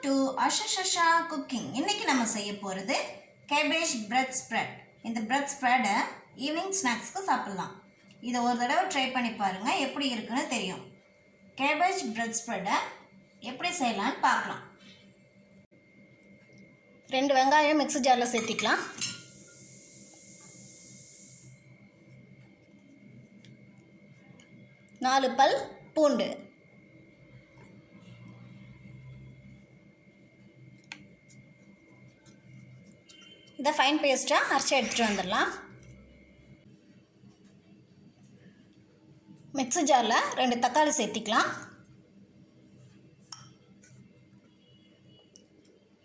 to asha cooking. இன்னைக்கு நம்ம செய்ய போறது cabbage bread spread. இந்த bread spread ஈவினிங் ஸ்நாக்ஸ்க்கு சாப்பிடலாம். இதை ஒரு தடவை ட்ரை பண்ணி பாருங்க, எப்படி இருக்குன்னு தெரியும். cabbage bread spread எப்படி செய்யலாம்னு பார்க்கலாம். 2 வெங்காயம் மிக்ஸி ஜாரில் சேர்த்திக்கலாம். நாலு பல் பூண்டு, இதை ஃபைன் பேஸ்ட்டாக அரைச்சி எடுத்துகிட்டு வந்துடலாம். மிக்ஸி ஜாரில் 2 தக்காளி சேர்த்திக்கலாம்.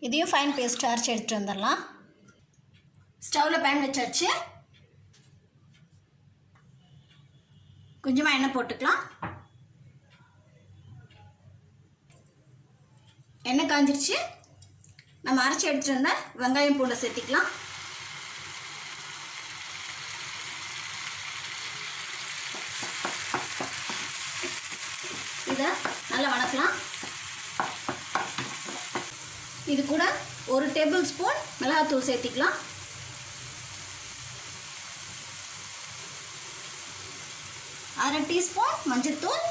இதையும் ஃபைன் பேஸ்ட்டாக அரைச்சி எடுத்துகிட்டு வந்துடலாம். ஸ்டவ்வில் பேன் வச்சாச்சு. கொஞ்சமாக எண்ணெய் போட்டுக்கலாம். எண்ணெய் காஞ்சிருச்சு. நம்ம அரைச்சி எடுத்துகிட்டு வந்த வெங்காயம் பூண்டை சேர்த்திக்கலாம். இதை நல்லா வணக்கலாம். இது கூட 1 டேபிள் ஸ்பூன் மிளகாத்தூள் சேர்த்திக்கலாம். அரை டீஸ்பூன் மஞ்சள்தூள்,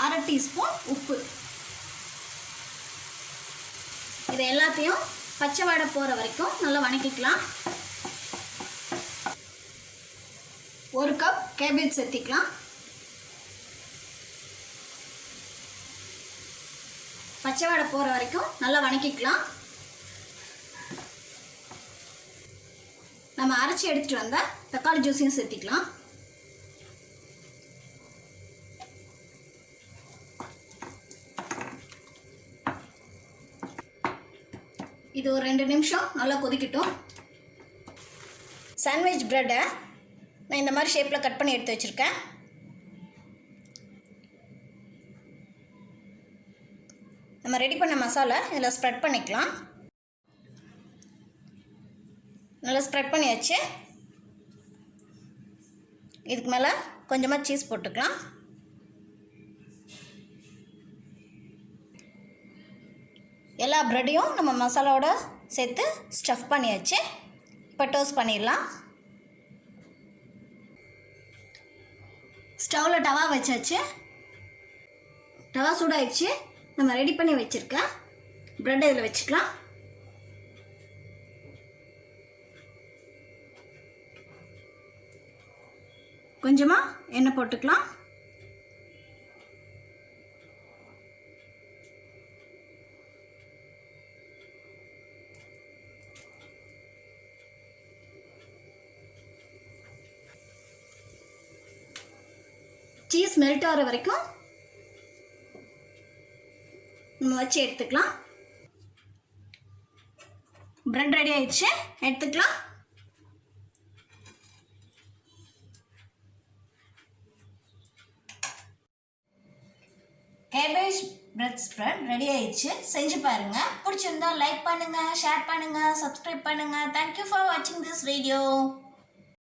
அரை டீஸ்பூன் உப்பு. இதை எல்லாத்தையும் பச்சை வாடை போகிற வரைக்கும் நல்லா வணக்கிக்கலாம். 1 கப் கேபேஜ் சேர்த்திக்கலாம். பச்சை வாடை போகிற வரைக்கும் நல்லா வணக்கிக்கலாம். நம்ம அரைச்சி எடுத்துகிட்டு வந்த தக்காளி ஜூஸையும் சேர்த்திக்கலாம். இது ஒரு 2 நிமிஷம் நல்லா கொதிக்கட்டும். சாண்ட்விச் ப்ரெட்டை நான் இந்த மாதிரி ஷேப்பில் கட் பண்ணி எடுத்து வச்சுருக்கேன். நம்ம ரெடி பண்ண மசாலா இதில் ஸ்ப்ரெட் பண்ணிக்கலாம். நல்லா ஸ்ப்ரெட் பண்ணியாச்சு. இதுக்கு மேலே கொஞ்சமாக சீஸ் போட்டுக்கலாம். எல்லா ப்ரெட்டையும் நம்ம மசாலாவோட சேர்த்து ஸ்டஃப் பண்ணியாச்சு. இப்போ டோஸ்ட் பண்ணிடலாம். ஸ்டவ்வில் டவா வச்சாச்சு. டவா சூடாயிடுச்சு. நம்ம ரெடி பண்ணி வச்சுருக்க ப்ரெட்டை இதில் வச்சுக்கலாம். கொஞ்சமாக எண்ணெய் போட்டுக்கலாம். சீஸ் மெல்ட் ஆகிற வரைக்கும் நம்ம வச்சு எடுத்துக்கலாம். பிரெட் ரெடி ஆயிடுச்சு, எடுத்துக்கலாம். கேபேஜ் பிரெட் ஸ்ப்ரெட் ரெடி ஆயிடுச்சு. செஞ்சு பாருங்க. பிடிச்சிருந்தா லைக் பண்ணுங்க, ஷேர் பண்ணுங்க, சப்ஸ்கிரைப் பண்ணுங்க. தேங்க்யூ ஃபார் வாட்சிங் திஸ் வீடியோ.